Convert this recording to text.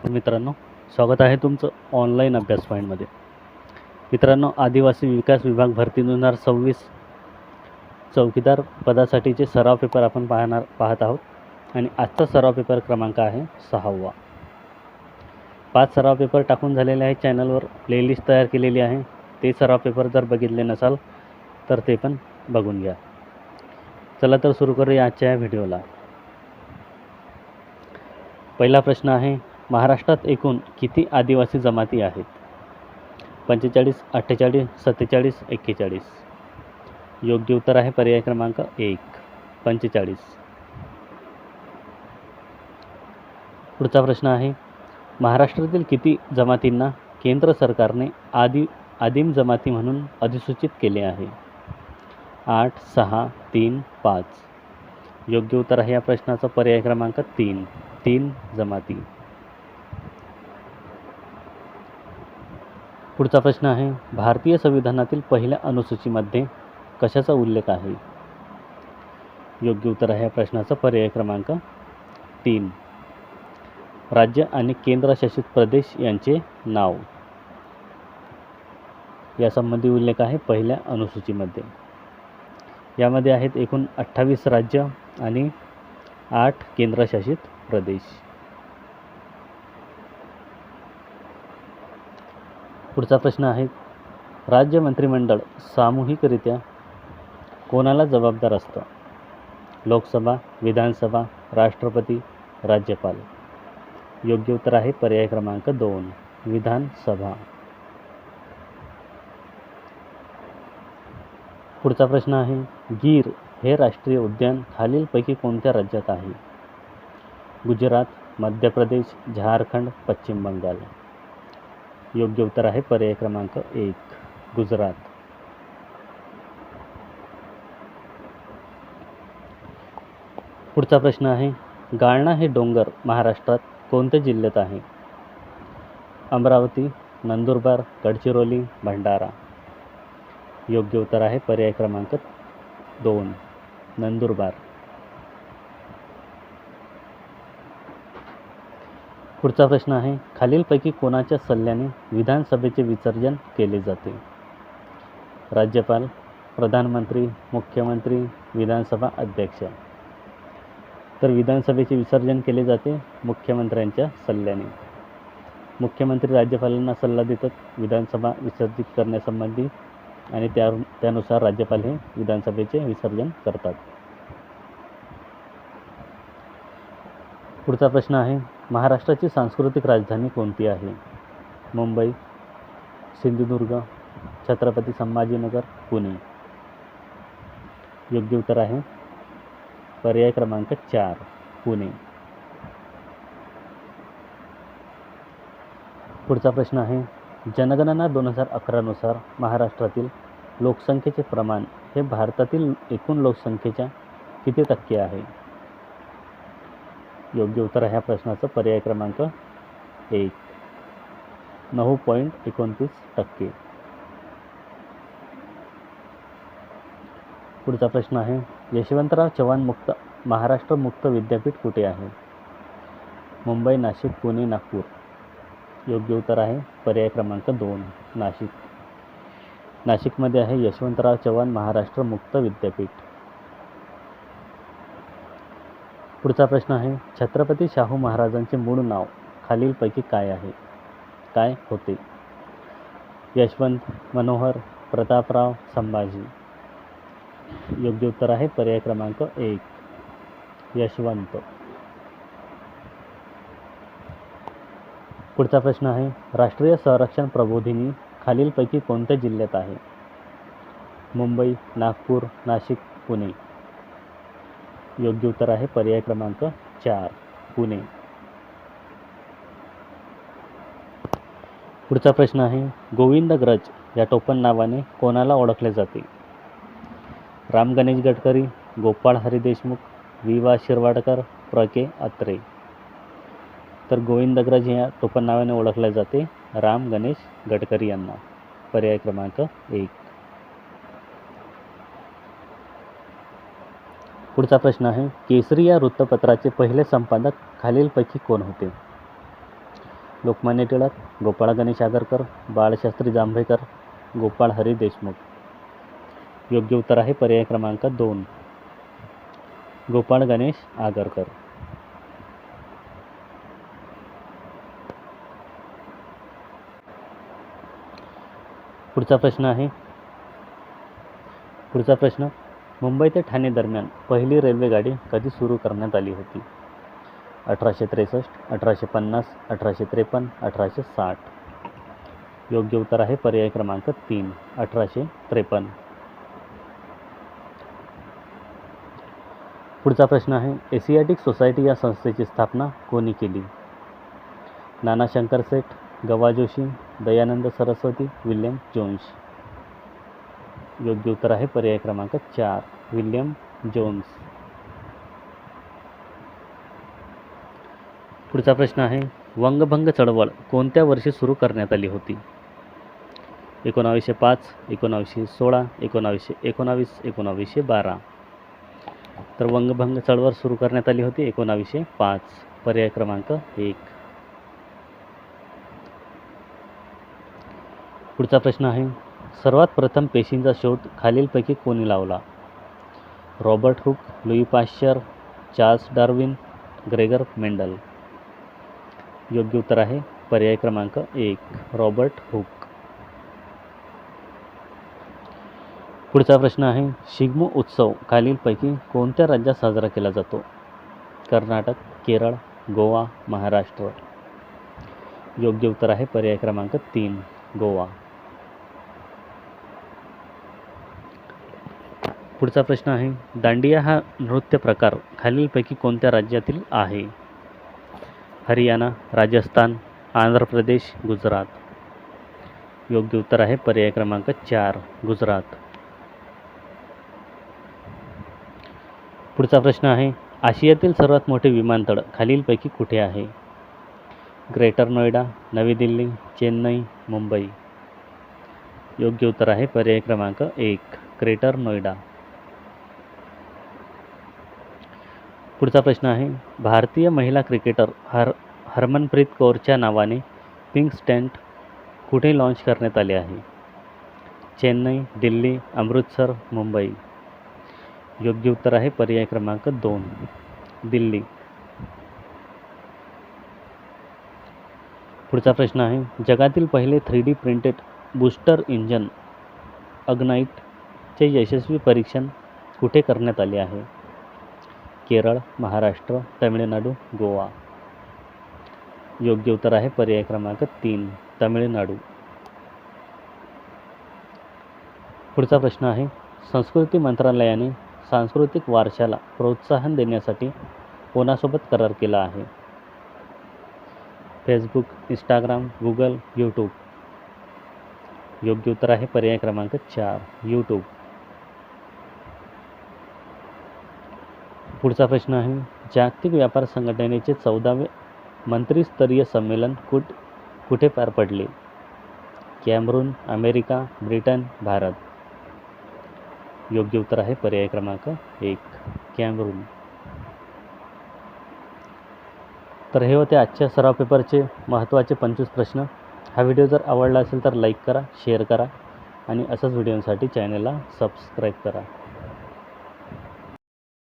मित्रांनो, स्वागत आहे तुमचं ऑनलाईन अभ्यास पॉईंटमध्ये. मित्रांनो, आदिवासी विकास विभाग भरती 2026 चौकीदार पदासाठीचे सराव पेपर आपण पाहत आहोत आणि आजचा सराव पेपर क्रमांक आहे 6वा. 5 सराव पेपर टाकून झालेले आहे. चॅनलवर प्लेलिस्ट तयार केलेली आहे. ते सराव पेपर जर बघितले नसाल तर ते पण बघून घ्या. चला तर सुरू करूया आजच्या या व्हिडिओला. पहिला प्रश्न आहे, महाराष्ट्रात एकूण किती आदिवासी जमाती आहेत? 45, 48, 47, 41. योग्य उत्तर आहे पर्याय क्रमांक 1, 45. पुढचा प्रश्न आहे, महाराष्ट्रातील किती जमातींना केंद्र सरकारने आदिम जमाती म्हणून अधिसूचित केले आहे? 8, 6, 3, 5. योग्य उत्तर आहे या प्रश्नाचा पर्याय क्रमांक 3, 3 जमाती. पुढचा प्रश्न आहे, भारतीय संविधानातील पहिल्या अनुसूचीमध्ये कशाचा उल्लेख आहे? योग्य उत्तर आहे या प्रश्नाचा पर्याय क्रमांक 3, राज्य आणि केंद्रशासित प्रदेश यांचे नाव. यासंबंधी उल्लेख आहे पहिल्या अनुसूचीमध्ये. यामध्ये आहेत एकूण 28 राज्य आणि 8 केंद्रशासित प्रदेश. पुढचा प्रश्न आहे, राज्य मंत्रिमंडळ सामूहिकरित्या कोणाला जबाबदार असतं? लोकसभा, विधानसभा, राष्ट्रपती, राज्यपाल. योग्य उत्तर आहे पर्याय क्रमांक 2, विधानसभा. पुढचा प्रश्न आहे, गीर हे राष्ट्रीय उद्यान खालीलपैकी कोणत्या राज्यात आहे? गुजरात, मध्य प्रदेश, झारखंड, पश्चिम बंगाल. योग्य उत्तर आहे पर्याय क्रमांक 1, गुजरात. पुढचा प्रश्न आहे, गाळणा हे डोंगर महाराष्ट्रात कोणत्या जिल्ह्यात आहे? अमरावती, नंदुरबार, गडचिरोली, भंडारा. योग्य उत्तर आहे पर्याय क्रमांक 2, नंदुरबार. पुढचा प्रश्न आहे, खालीलपैकी कोणाच्या सल्ल्याने विधानसभेचे विसर्जन केले जाते? राज्यपाल, प्रधानमंत्री, मुख्यमंत्री, विधानसभा अध्यक्ष. तर विधानसभेचे विसर्जन केले जाते मुख्यमंत्र्यांच्या सल्ल्याने. मुख्यमंत्री राज्यपालांना सल्ला देतात विधानसभा विसर्जित करण्यासंबंधी आणि त्यानुसार राज्यपाल हे विधानसभेचे विसर्जन करतात. पुढचा प्रश्न आहे, महाराष्ट्राची सांस्कृतिक राजधानी कोणती आहे? मुंबई, सिंधुदुर्ग, छत्रपती संभाजीनगर, पुणे. योग्य उत्तर आहे पर्याय क्रमांक 4, पुणे. पुढचा प्रश्न आहे, जनगणना 2011 नुसार महाराष्ट्रातील लोकसंख्येचे प्रमाण हे भारतातील एकूण लोकसंख्येच्या किती टक्के आहे? योग्य उत्तर आहे ह्या प्रश्नाचं पर्याय क्रमांक 1, 9.29%. पुढचा प्रश्न आहे, यशवंतराव चव्हाण महाराष्ट्र मुक्त विद्यापीठ कुठे आहे? मुंबई, नाशिक, पुणे, नागपूर. योग्य उत्तर आहे पर्याय क्रमांक 2, नाशिक. नाशिकमध्ये आहे यशवंतराव चव्हाण महाराष्ट्र मुक्त विद्यापीठ. पुढचा प्रश्न आहे, छत्रपती शाहू महाराजांचे मूळ नाव खालीलपैकी काय आहे? काय होते? यशवंत, मनोहर, प्रतापराव, संभाजी. योग्य उत्तर आहे पर्याय क्रमांक 1, यशवंत. पुढचा प्रश्न आहे, राष्ट्रीय संरक्षण प्रबोधिनी खालीलपैकी कोणत्या जिल्ह्यात आहे? मुंबई, नागपूर, नाशिक, पुणे. योग्य उत्तर आहे पर्याय क्रमांक 4, पुणे. पुढचा प्रश्न आहे, गोविंदग्रज या टोपण नावाने कोणाला ओळखले जाते? राम गणेश गडकरी, गोपाळ हरी देशमुख, वि.वा. शिरवाडकर, प्र.के. अत्रे. तर गोविंदग्रज या टोपण नावाने ओळखले जाते राम गणेश गडकरी यांना. पर्याय क्रमांक 1. पुढचा प्रश्न आहे, केसरी या वृत्तपत्राचे पहिले संपादक खालीलपैकी कोण होते? लोकमान्य टिळक, गोपाळ गणेश आगरकर, बाळशास्त्री जांभेकर, गोपाळ हरी देशमुख. योग्य उत्तर आहे पर्याय क्रमांक 2, गोपाळ गणेश आगरकर. पुढचा प्रश्न, मुंबई ते ठाणे दरम्यान पहिली रेल्वेगाडी कधी सुरू करण्यात आली होती? 1863, 1850, 1853, 1860. योग्य उत्तर आहे पर्याय क्रमांक 3, 1853. पुढचा प्रश्न आहे, एशियाटिक सोसायटी या संस्थेची स्थापना कोणी केली? नाना शंकर सेठ, गवा जोशी, दयानंद सरस्वती, विल्यम जोन्स. योग्य उत्तर आहे पर्याय क्रमांक 4, विल्यम जोन्स. पुढचा प्रश्न आहे, वंगभंग चळवळ कोणत्या वर्षी सुरू करण्यात आली होती? 1905, 1916, 1919, 1912. तर वंगभंग चळवळ सुरू करण्यात आली होती 1905. पर्याय क्रमांक 1. पुढचा प्रश्न आहे, सर्वात प्रथम पेशींचा शोध खालीलपैकी कोणी लावला? Robert Hooke, Louis Pasteur, Charles Darwin, Gregor Mendel. योग्य उत्तर आहे पर्याय क्रमांक 1, रॉबर्ट हुक. पुढचा प्रश्न आहे, शिग्मो उत्सव खालीलपैकी कोणत्या राज्यात साजरा केला जातो? कर्नाटक, केरळ, गोवा, महाराष्ट्र. योग्य उत्तर आहे पर्याय क्रमांक 3, गोवा. पुढचा प्रश्न आहे, दांडिया हा नृत्य प्रकार खालीलपैकी कोणत्या राज्यातील आहे? हरियाणा, राजस्थान, आंध्र प्रदेश, गुजरात. योग्य उत्तर आहे पर्याय क्रमांक 4, गुजरात. पुढचा प्रश्न आहे, आशियातील सर्वात मोठे विमानतळ खालीलपैकी कुठे आहे? ग्रेटर नोएडा, नवी दिल्ली, चेन्नई, मुंबई. योग्य उत्तर आहे पर्याय क्रमांक 1, ग्रेटर नोएडा. पुढचा प्रश्न आहे, भारतीय महिला क्रिकेटर हरमनप्रीत कौरच्या नावाने पिंक स्टँट कुठे लॉन्च करण्यात आले आहे? चेन्नई, दिल्ली, अमृतसर, मुंबई. योग्य उत्तर आहे पर्याय क्रमांक 2, दिल्ली. पुढचा प्रश्न आहे, जगातील पहिले 3D प्रिंटेड बूस्टर इंजन अग्नाइटचे यशस्वी परीक्षण कुठे करण्यात आले आहे? केरळ, महाराष्ट्र, तमिळनाडू, गोवा. योग्य उत्तर आहे पर्याय क्रमांक 3, तमिळनाडू. पुढचा प्रश्न आहे, संस्कृती मंत्रालयाने सांस्कृतिक वारशाला प्रोत्साहन देण्यासाठी कोणासोबत करार केला आहे? Facebook, Instagram, Google, YouTube. योग्य उत्तर आहे पर्याय क्रमांक 4, यूट्यूब. पुढचा प्रश्न आहे, जागतिक व्यापार संघटनेचे 14वे मंत्रिस्तरीय संमेलन कुठे पार पडले? Cameron, America, Britain, Bharat. योग्य उत्तर आहे पर्याय क्रमांक 1, कॅमरून. तर हे होते आजच्या सराव पेपरचे महत्त्वाचे 25 प्रश्न. हा व्हिडिओ जर आवडला असेल तर लाईक करा, शेअर करा आणि अशाच व्हिडिओसाठी चॅनलला सबस्क्राईब करा.